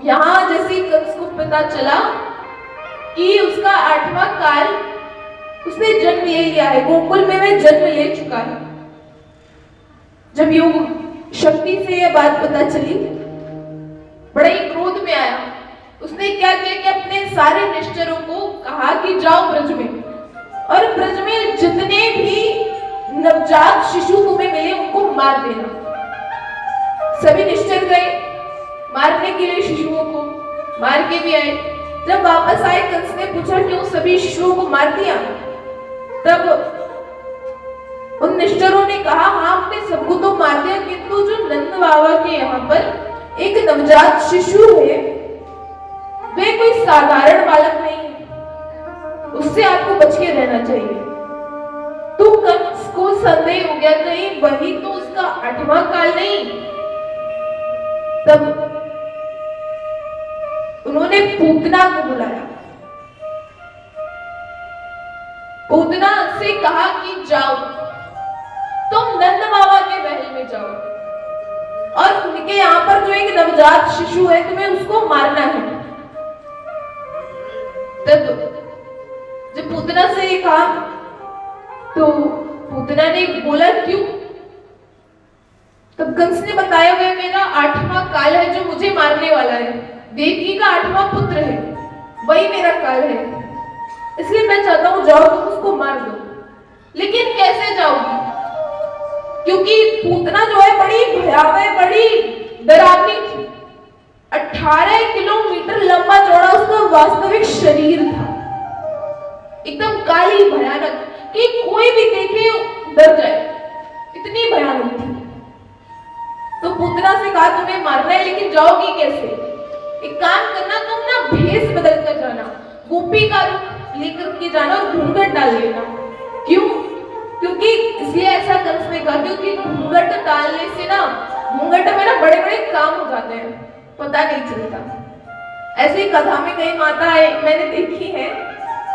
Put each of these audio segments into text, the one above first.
यहाँ जैसे कंस को पता चला कि उसका 8वां काल उसने जन्म ले लिया है, गोकुल में वह जन्म ले चुका है। जब योग शक्ति से यह बात पता चली, बड़े ही क्रोध में आया। उसने क्या किया कि अपने सारे निश्चरों को कहा कि जाओ ब्रज में, और ब्रज में जितने भी नवजात शिशु तुम्हें मिले उनको मार देना। सभी निश्चर गए मारने के लिए, शिशुओं को मार के भी आए। जब वापस आए, कंस ने पूछा क्यों सभी शिशुओं को मार दिया। तब उन निश्चरों ने कहा हाँ हमने सबको तो मार दिया, किंतु जो नंद बाबा के यहाँ पर एक नवजात शिशु है, वे कोई साधारण बालक नहीं है, उससे आपको बच के रहना चाहिए। तो कंस को संदेह हो गया कहीं वही तो उसका 8वां काल नहीं। तब उन्होंने पूतना को बुलाया। पूतना से कहा कि जाओ तुम नंद बाबा के महल में जाओ, और उनके यहाँ पर जो एक नवजात शिशु है तुम्हें उसको मारना है। तब जब पूतना से ये कहा तो पूतना ने बोला क्यों। तब कंस ने बताया वह मेरा 8वां काल है जो मुझे मारने वाला है, देवकी का 8वां पुत्र है, वही मेरा काल है, इसलिए मैं चाहता हूं जाओ तुम उसको मार दो। लेकिन कैसे जाओगी, क्योंकि पूतना जो है बड़ी भयावह, बड़ी डरावनी थी। 18 किलोमीटर लंबा चौड़ा उसका वास्तविक शरीर था, एकदम काली भयानक कि कोई भी देखे डर जाए, इतनी भयानक थी। तो पूतना से कहा तुम्हें मारना है लेकिन जाओगी कैसे। एक काम करना, तुम ना भेष बदल कर जाना, गोपी का रूप लेकर के जाना और घूंघट डाल लेना। क्यों? क्योंकि इसलिए ऐसा कंस ने कहा क्योंकि घूंघट डालने से ना, घूंघट में ना बड़े बड़े काम हो जाते हैं, पता नहीं चलता। ऐसी कथा में कई माताएं मैंने देखी है,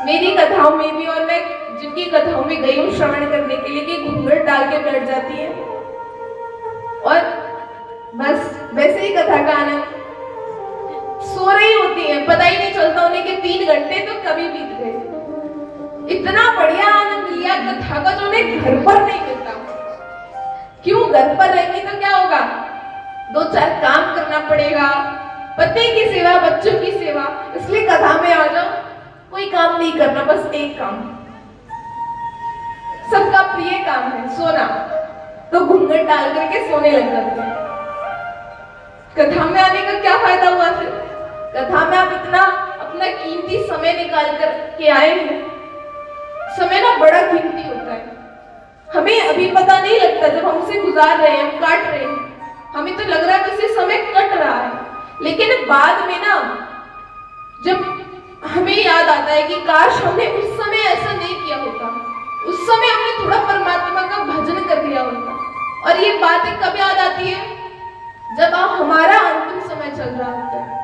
मेरी कथाओं में भी, और मैं जिनकी कथाओं में गई हूँ श्रवण करने के लिए, कि घूंघट डाल के बैठ जाती है और बस वैसे ही कथा का आनंद सो रही होती है, पता ही नहीं चलता उन्हें कि 3 घंटे तो कभी बीत गए। इतना बढ़िया आनंद लिया कथा का जो उन्हें घर पर नहीं मिलता। क्यों? घर पर रहेंगी तो क्या होगा, 2-4 काम करना पड़ेगा, पति की सेवा, बच्चों की सेवा। इसलिए कथा में आ जाओ, कोई काम नहीं करना, बस एक काम, सबका प्रिय काम है सोना, तो घूंघट डाल करके सोने लग जाते हैं। कथा में आने का क्या फायदा हुआ फिर? कथा में आप इतना अपना कीमती समय निकाल कर के आए हैं। समय ना बड़ा कीमती होता है, हमें अभी पता नहीं लगता, जब हम उसे गुजार रहे हैं, हम काट रहे हैं, हमें तो लग रहा है जैसे समय कट रहा है, लेकिन बाद में ना जब हमें याद आता है कि काश हमने उस समय ऐसा नहीं किया होता, उस समय हमने थोड़ा परमात्मा का भजन कर लिया होता। और ये बातें कब याद आती है? जब हमारा अंतिम समय चल रहा होता है।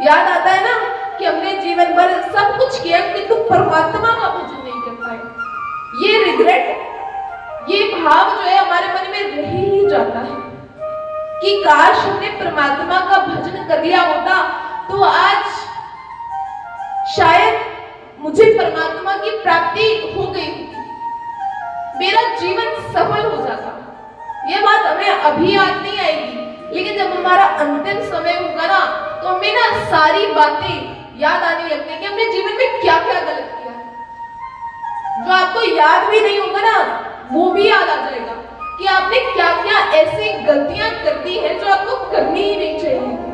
याद आता है ना कि हमने जीवन भर सब कुछ किया किंतु परमात्मा का भजन नहीं कर पाए। ये रिग्रेट, ये भाव जो है हमारे मन में रह ही जाता है कि काश हमने परमात्मा का भजन कर लिया होता तो आज शायद मुझे परमात्मा की प्राप्ति हो गई होती, मेरा जीवन सफल हो जाता। यह बात हमें अभी याद नहीं आएगी, लेकिन जब हमारा अंतिम समय होगा ना, तो हमें ना सारी बातें याद आने लगती है कि हमने जीवन में क्या क्या गलत किया। जो आपको याद भी नहीं होगा ना, वो भी याद आ जाएगा कि आपने क्या क्या ऐसी गलतियां कर दी है जो आपको करनी ही नहीं चाहिए।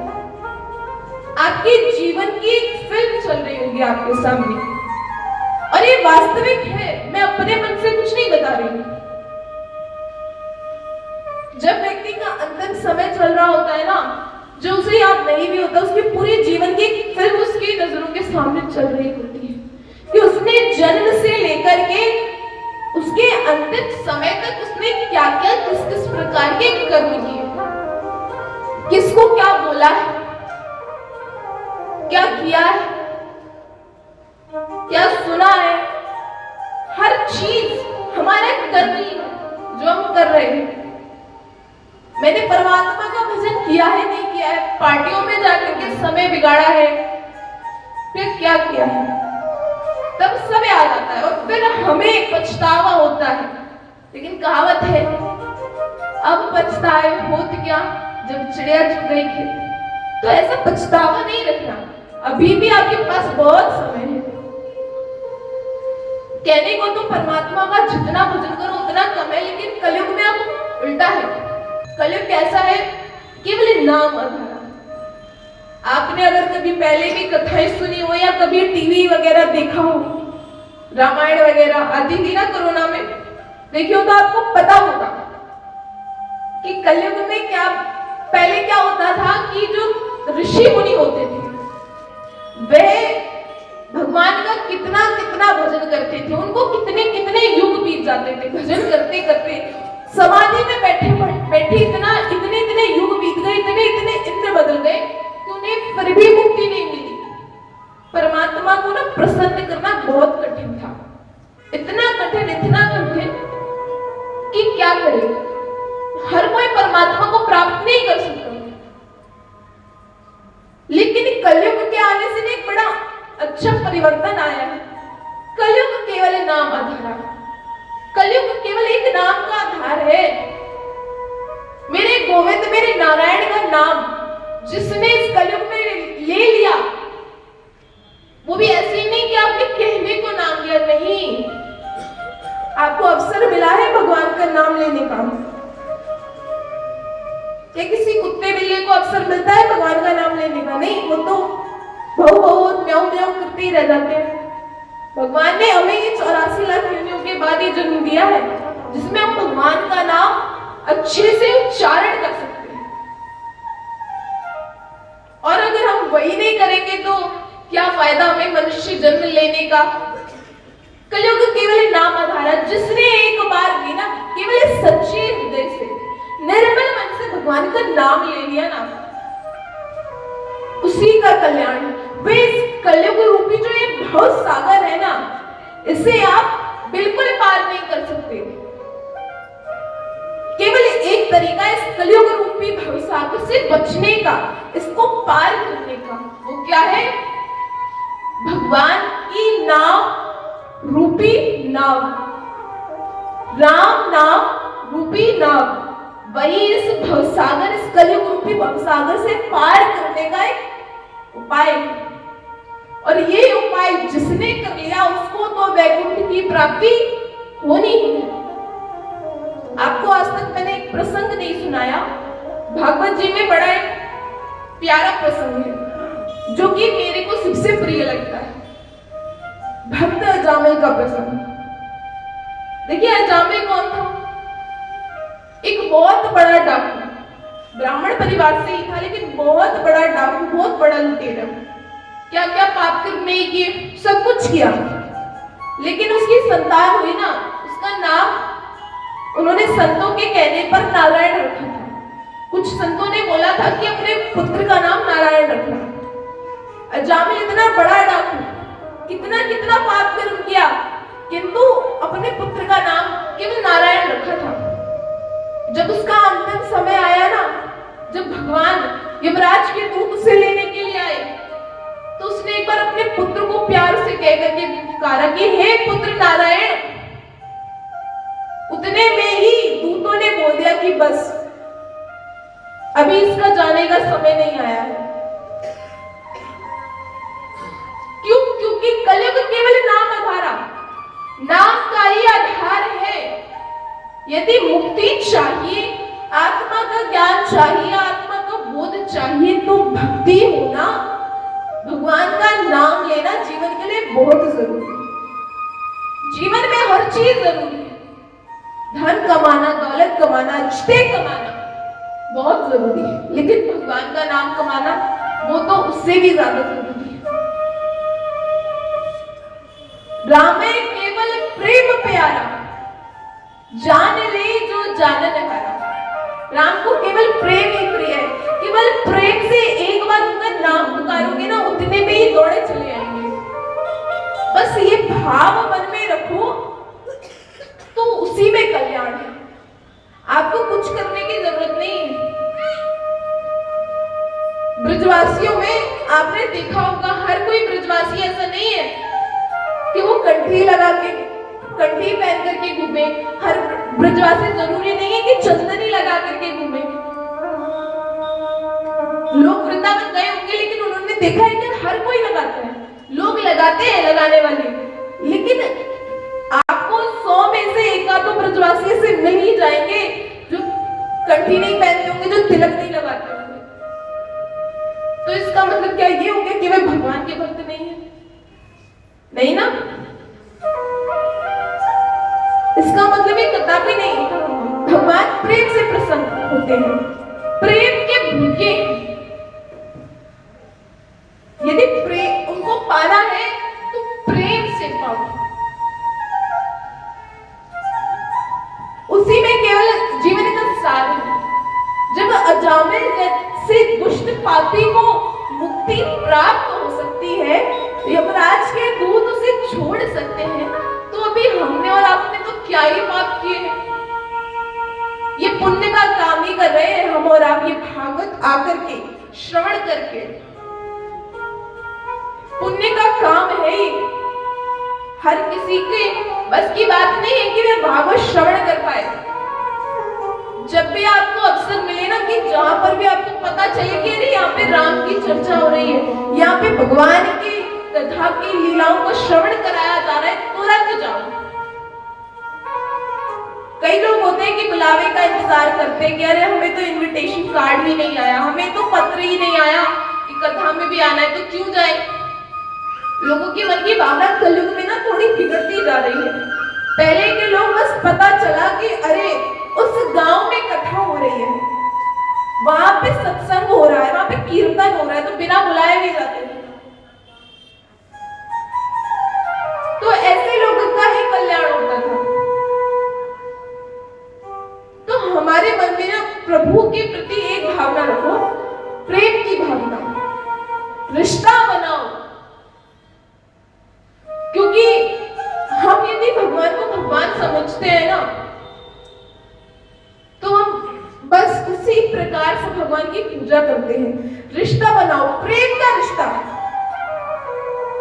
आपके जीवन की एक फिल्म चल रही होगी आपके सामने, और ये वास्तविक है, मैं अपने मन से कुछ नहीं बता रही हूं। जब व्यक्ति का अंतिम समय चल रहा होता है ना, जो उसे याद नहीं भी होता, उसके पूरे जीवन की फिल्म उसकी नजरों के सामने चल रही होती है कि उसने जन्म से लेकर के उसके अंतिम समय तक उसने क्या क्या किस किस प्रकार के कर्म किए, किसको क्या बोला है, क्या किया है, क्या सुना है, हर चीज हमारा कर्म ही है जो हम कर रहे हैं। मैंने परमात्मा का भजन किया है नहीं किया है, पार्टियों में जाकर के समय बिगाड़ा है, फिर क्या किया है, तब सब याद आता है और फिर हमें पछतावा होता है। लेकिन कहावत है, अब पछताए होत क्या जब चिड़िया चुग गई खेत। तो ऐसा पछतावा नहीं रखना, अभी भी आपके पास बहुत समय है। कहने को तो परमात्मा का जितना भजन करो उतना कम है, लेकिन कलयुग में अब उल्टा है। कलयुग कैसा है, केवल नाम आधारा। आपने अगर कभी पहले भी कथाएं सुनी हो या कभी टीवी वगैरह देखा हो, रामायण वगैरह आती थी ना कोरोना में, देखियो तो आपको पता होगा कि कलयुग में क्या पहले क्या होता था कि जो ऋषि मुनि होते थे वे भगवान का कितना कितना भजन करते थे, उनको कितने कितने युग बीत जाते थे भजन करते करते, समाधि में बैठे बैठे इतने इतने युग बीत गए, इतने इतने इंद्र बदल गए कि उन्हें फिर भी मुक्ति नहीं मिली। परमात्मा को ना प्रसन्न करना बहुत कठिन था, इतना कठिन कि क्या करे, हर कोई परमात्मा को प्राप्त नहीं कर सकता। लेकिन कलयुग के आने से एक बड़ा अच्छा परिवर्तन आया है। कलयुग केवल नाम आधार, कलयुग केवल एक नाम का आधार है। मेरे गोविंद मेरे नारायण का नाम जिसने इस कलयुग में ले लिया, वो भी ऐसे ही नहीं कि आपने कहने को नाम लिया, नहीं, आपको अवसर मिला है भगवान का नाम लेने का। क्या किसी कुत्ते बिल्ली को अवसर मिलता है भगवान का नाम लेने का? नहीं, वो तो भौ भौ म्याऊं म्याऊं करते ही रह जाते हैं। भगवान ने हमें ये 84 लाख योनियों के बाद ये जन्म दिया है जिसमें हम भगवान का नाम अच्छे से उच्चारण कर सकते हैं। और अगर हम वही नहीं करेंगे तो क्या फायदा हमें मनुष्य जन्म लेने का। कलयुग केवल नाम आधार है, जिसने एक बार भी ना केवल सच्चे हृदय से निर्मल मन से भगवान का नाम ले लिया ना, उसी का कल्याण है। वे इस कलयुग रूपी जो ये भव सागर है ना, इसे आप बिल्कुल पार नहीं कर सकते। केवल एक तरीका इस कलयुग रूपी भव सागर से बचने का, इसको पार करने का, वो क्या है? भगवान की नाम रूपी नाव, राम नाम रूपी नाव, वही इस भवसागर, इस कलयुग रूपी भवसागर से पार करने का एक उपाय। और ये उपाय जिसने कर लिया उसको तो वैकुंठ की प्राप्ति होनी ही है। आपको आज तक मैंने एक प्रसंग नहीं सुनाया, भागवत जी में बड़ा एक प्यारा प्रसंग है जो कि मेरे को सबसे प्रिय लगता है, भक्त अजामिल का प्रसंग। देखिए अजामिल कौन था? एक बहुत बड़ा डाकू, ब्राह्मण परिवार से ही था, लेकिन बहुत बड़ा डाकू, बहुत बड़ा लुटेरा। क्या क्या पाप कर्म नहीं किए, सब कुछ किया, लेकिन उसकी संतान हुई ना, उसका नाम उन्होंने संतों के कहने पर नारायण रखा था। कुछ संतों ने बोला था कि अपने पुत्र का नाम नारायण रखना। अजामिल इतना बड़ा डाकू, कितना कितना पाप कर्म किया, किंतु अपने पुत्र का नाम केवल नारायण रखा था। जब उसका अंतिम समय आया ना, जब भगवान यमराज के दूत उसे लेने के लिए आए, तो उसने एक बार अपने पुत्र को प्यार से कह करके पुकारा कि हे पुत्र नारायण। उतने में ही दूतों ने बोल दिया कि बस अभी इसका जाने का समय नहीं आया है। क्यों? क्योंकि कलयुग केवल नाम आधारा, नाम का ही आधार है। यदि मुक्ति चाहिए, आत्मा का ज्ञान चाहिए, आत्मा का बोध चाहिए, तो भक्ति होना, भगवान का नाम लेना जीवन के लिए बहुत जरूरी है। जीवन में हर चीज जरूरी है, धन कमाना, दौलत कमाना, रिश्ते कमाना बहुत जरूरी है, लेकिन भगवान का नाम कमाना वो तो उससे भी ज्यादा जरूरी है। रामे केवल प्रेम प्यारा, जान ले जो जानन हारा। राम को केवल प्रेम ही प्रिय है। केवल प्रेम से एक बार उनका नाम पुकारोगे ना, उतने में ही दौड़े चले आएंगे। बस ये भाव मन में रखो तो उसी में कल्याण है। आपको कुछ करने की जरूरत नहीं है। ब्रजवासियों में आपने देखा होगा, हर कोई ब्रजवासी ऐसा नहीं है कि वो कंठी लगा के, कंठी पहन करके घूमे। हर ब्रजवासी जरूरी नहीं है कि चंदनी लगा करके घूमे। लोग वृंदावन गए होंगे लेकिन उन्होंने देखा है कि हर कोई लगाता है। लोग लगाते हैं, लगाने वाले, लेकिन आपको 100 में से एक आध तो ब्रजवासी से मिल ही जाएंगे जो कंठी नहीं पहनते होंगे, जो तिलक नहीं लगाते होंगे। तो इसका मतलब क्या ये हो गया कि वे भगवान के भक्त नहीं है? नहीं ना, इसका मतलब ये कदापि नहीं। भगवान प्रेम से प्रसन्न होते हैं, प्रेम के भूखे हैं। यदि प्रेम उनको पाना है तो प्रेम से पाओ। उसी में केवल जीवन का सार है। जब अजामिल से दुष्ट पापी को मुक्ति प्राप्त हो सकती है, यमराज के दूत उसे छोड़ सकते हैं, तो अभी हमने और आपने तो क्या ही पाप किए हैं? ये पुण्य का काम ही कर रहे हैं हम और आप। ये भागवत आकर के श्रवण करके पुण्य का काम है ये। हर किसी के बस की बात नहीं है कि वे भागवत श्रवण कर पाए। जब भी आपको अवसर मिले ना, कि जहां पर भी आपको पता चले कि अरे यहाँ पे राम की चर्चा हो रही है, यहाँ पे भगवान की कथा की लीलाओं को श्रवण कराया जा रहा है, तुरंत जाओ। कई लोग होते हैं कि बुलावे का इंतजार करते हैं कि अरे हमें तो इनविटेशन कार्ड ही नहीं आया, हमें तो पत्र ही नहीं आया कि कथा में भी आना है, तो क्यों जाए। लोगों की मन की भावना कलयुग में ना थोड़ी बिगड़ती जा रही है। पहले के लोग बस पता चला कि अरे उस गांव में कथा हो रही है, वहां पे सत्संग हो रहा है, वहां पे कीर्तन हो रहा है, तो बिना बुलाए भी जाते थे। तो ऐसे लोगों का ही कल्याण होता था। तो हमारे मन में ना प्रभु के प्रति एक भावना रखो, प्रेम की भावना, रिश्ता बनाओ। क्योंकि हम यदि भगवान को भगवान समझते हैं ना, तो हम बस उसी प्रकार से भगवान की पूजा करते हैं। रिश्ता बनाओ, प्रेम का रिश्ता।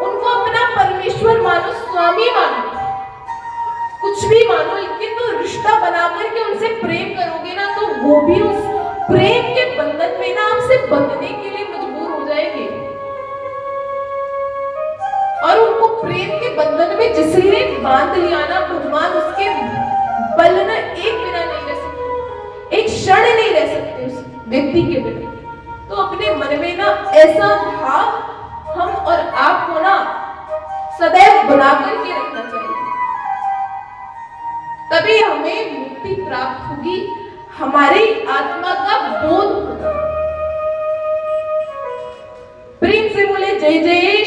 उनको अपना परमेश्वर मानो, स्वामी मानो, कुछ भी मानो, लेकिन तो रिश्ता बनाकर के उनसे प्रेम करोगे ना, तो वो भी उस प्रेम के बंधन में ना आपसे बंधने के लिए मजबूर हो जाएंगे। और उनको प्रेम के बंधन में जिसने बांध लिया ना, भगवान उसके बल ना एक बिना नहीं रह सकते, एक क्षण नहीं रह सकते उस व्यक्ति के बिना। तो अपने मन में ना ऐसा भाव हम और आपको ना सदैव बना करके रखना चाहिए, तभी हमें मुक्ति प्राप्त होगी, हमारी आत्मा का बोध होगा। प्रेम से बोले जय जय